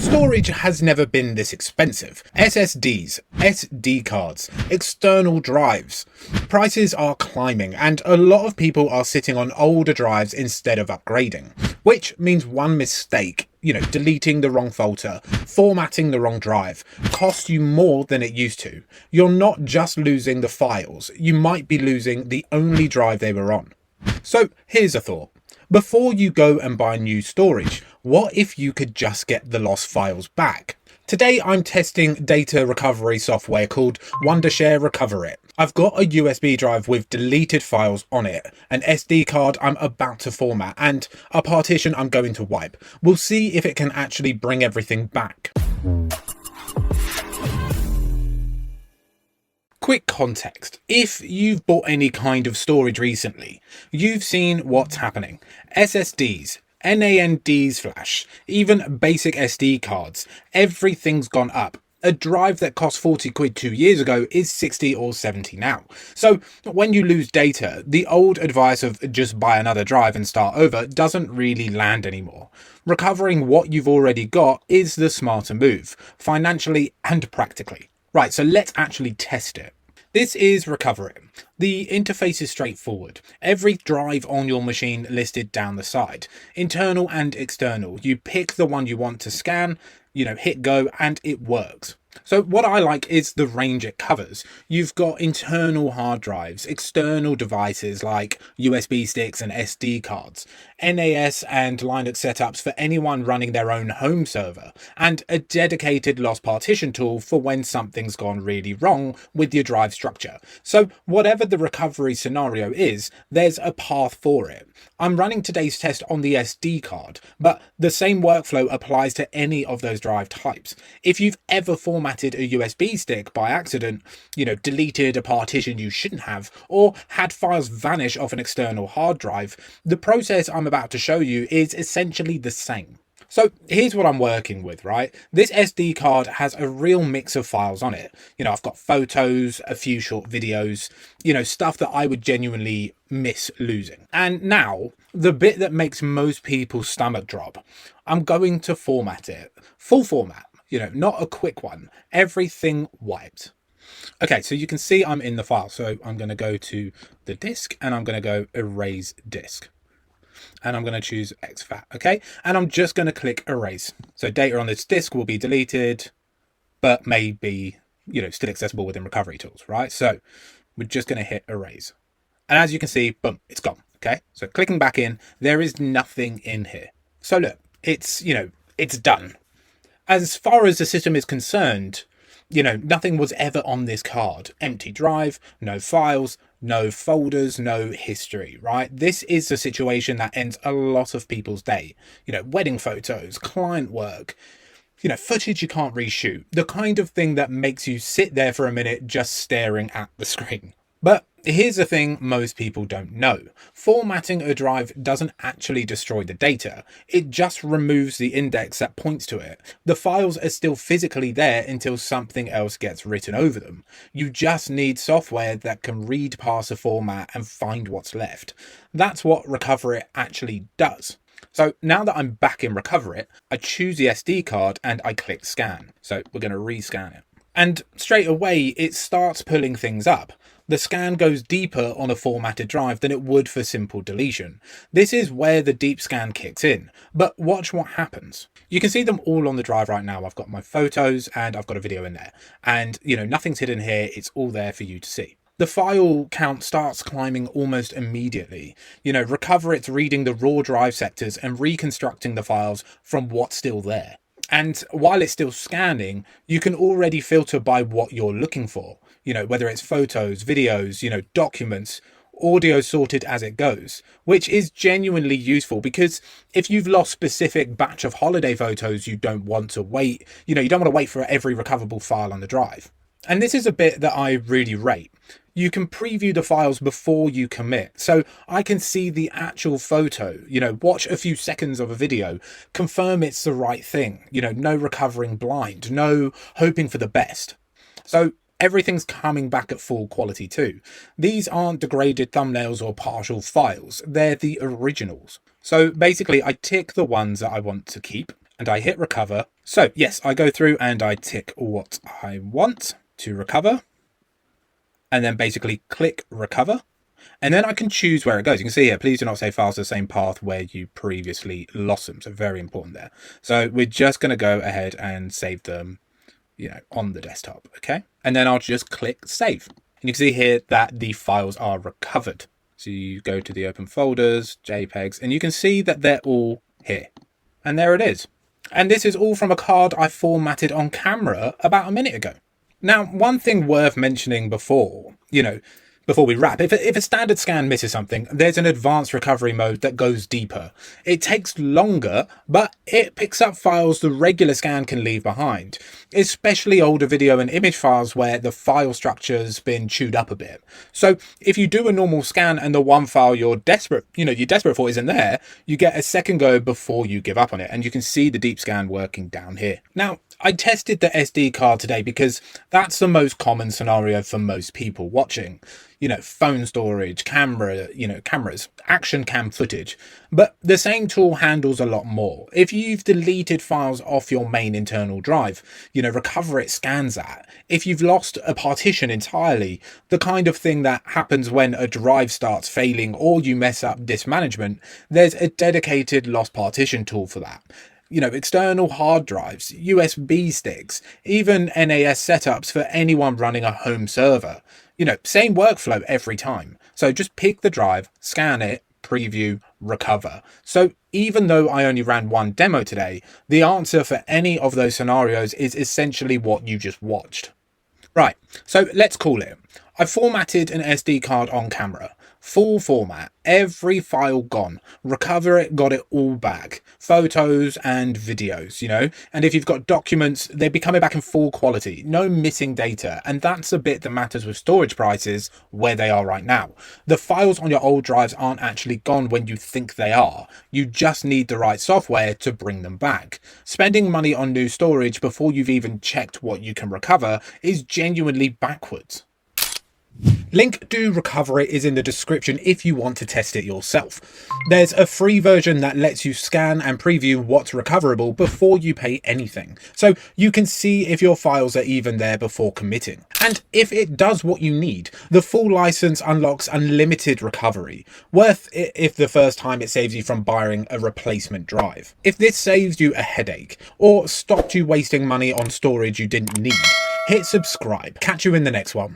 Storage has never been this expensive. SSDs, SD cards, external drives. Prices are climbing and a lot of people are sitting on older drives instead of upgrading, which means one mistake, deleting the wrong folder, formatting the wrong drive, costs you more than it used to. You're not just losing the files, you might be losing the only drive they were on. So here's a thought. Before you go and buy new storage, what if you could just get the lost files back? Today I'm testing data recovery software called Wondershare RecoverIt. I've got a USB drive with deleted files on it, an SD card I'm about to format, and a partition I'm going to wipe. We'll see if it can actually bring everything back. Quick context. If you've bought any kind of storage recently, you've seen what's happening. SSDs, NANDs flash, even basic SD cards, everything's gone up. A drive that cost 40 quid 2 years ago is 60 or 70 now. So when you lose data, the old advice of just buy another drive and start over doesn't really land anymore. Recovering what you've already got is the smarter move, financially and practically. Right, so let's actually test it. This is RecoverIt. The interface is straightforward. Every drive on your machine listed down the side. Internal and external. You pick the one you want to scan, hit go, and it works. So what I like is the range it covers. You've got internal hard drives, external devices like USB sticks and SD cards, NAS and Linux setups for anyone running their own home server, and a dedicated loss partition tool for when something's gone really wrong with your drive structure. So whatever the recovery scenario is, there's a path for it. I'm running today's test on the SD card, but the same workflow applies to any of those drive types. If you've ever formatted a USB stick by accident, deleted a partition you shouldn't have, or had files vanish off an external hard drive, the process I'm about to show you is essentially the same. So here's what I'm working with, right? This SD card has a real mix of files on it. I've got photos, a few short videos, stuff that I would genuinely miss losing. And now, the bit that makes most people's stomach drop, I'm going to format it. Full format, not a quick one. Everything wiped. Okay, so you can see I'm in the file. So I'm going to go to the disk and I'm going to go erase disk. And I'm going to choose exFAT, okay? And I'm just going to click erase. So data on this disk will be deleted, but may be, still accessible within recovery tools, right? So we're just going to hit erase. And as you can see, boom, it's gone, okay? So clicking back in, there is nothing in here. So look, it's done. As far as the system is concerned, nothing was ever on this card. Empty drive, no files, no folders, no history, right? This is the situation that ends a lot of people's day. Wedding photos, client work, footage you can't reshoot. The kind of thing that makes you sit there for a minute just staring at the screen. But here's the thing most people don't know. Formatting a drive doesn't actually destroy the data. It just removes the index that points to it. The files are still physically there until something else gets written over them. You just need software that can read past a format and find what's left. That's what RecoverIt actually does. So now that I'm back in RecoverIt, I choose the SD card and I click scan. So we're going to rescan it. And straight away, it starts pulling things up. The scan goes deeper on a formatted drive than it would for simple deletion. This is where the deep scan kicks in, but watch what happens. You can see them all on the drive right now. I've got my photos and I've got a video in there. And, nothing's hidden here. It's all there for you to see. The file count starts climbing almost immediately. RecoverIt's reading the raw drive sectors and reconstructing the files from what's still there. And while it's still scanning, you can already filter by what you're looking for. Whether it's photos, videos, documents, audio sorted as it goes, which is genuinely useful because if you've lost specific batch of holiday photos, you don't want to wait, you don't want to wait for every recoverable file on the drive. And this is a bit that I really rate. You can preview the files before you commit. So I can see the actual photo, watch a few seconds of a video, confirm it's the right thing, no recovering blind, no hoping for the best. So everything's coming back at full quality too. These aren't degraded thumbnails or partial files. They're the originals. So basically I tick the ones that I want to keep. and I hit recover. So yes, I go through and I tick what I want to recover, and then basically click recover. And then I can choose where it goes. You can see here, please do not save files to the same path where you previously lost them. So very important there. So we're just going to go ahead and save them, on the desktop. Okay. And then I'll just click save. And you can see here that the files are recovered. So you go to the open folders, JPEGs, and you can see that they're all here. And there it is. And this is all from a card I formatted on camera about a minute ago. Now, one thing worth mentioning before we wrap, if a standard scan misses something, there's an advanced recovery mode that goes deeper. It takes longer, but it picks up files the regular scan can leave behind, especially older video and image files where the file structure's been chewed up a bit. So if you do a normal scan and the one file you're desperate for isn't there, you get a second go before you give up on it, and you can see the deep scan working down here. Now, I tested the SD card today because that's the most common scenario for most people watching. Phone storage, cameras, action cam footage. But the same tool handles a lot more. If you've deleted files off your main internal drive, RecoverIt scans that. If you've lost a partition entirely, the kind of thing that happens when a drive starts failing or you mess up disk management, there's a dedicated lost partition tool for that. External hard drives, USB sticks, even NAS setups for anyone running a home server. Same workflow every time. So just pick the drive, scan it, preview, recover. So even though I only ran one demo today, the answer for any of those scenarios is essentially what you just watched. Right, so let's call it. I formatted an SD card on camera. Full format, every file gone. RecoverIt got it all back. Photos and videos, And if you've got documents, they'd be coming back in full quality. No missing data. And that's a bit that matters with storage prices where they are right now. The files on your old drives aren't actually gone when you think they are. You just need the right software to bring them back. Spending money on new storage before you've even checked what you can recover is genuinely backwards. Link to RecoverIt is in the description if you want to test it yourself. There's a free version that lets you scan and preview what's recoverable before you pay anything, so you can see if your files are even there before committing. And if it does what you need, the full license unlocks unlimited recovery, worth it if the first time it saves you from buying a replacement drive. If this saves you a headache or stopped you wasting money on storage you didn't need, hit subscribe. Catch you in the next one.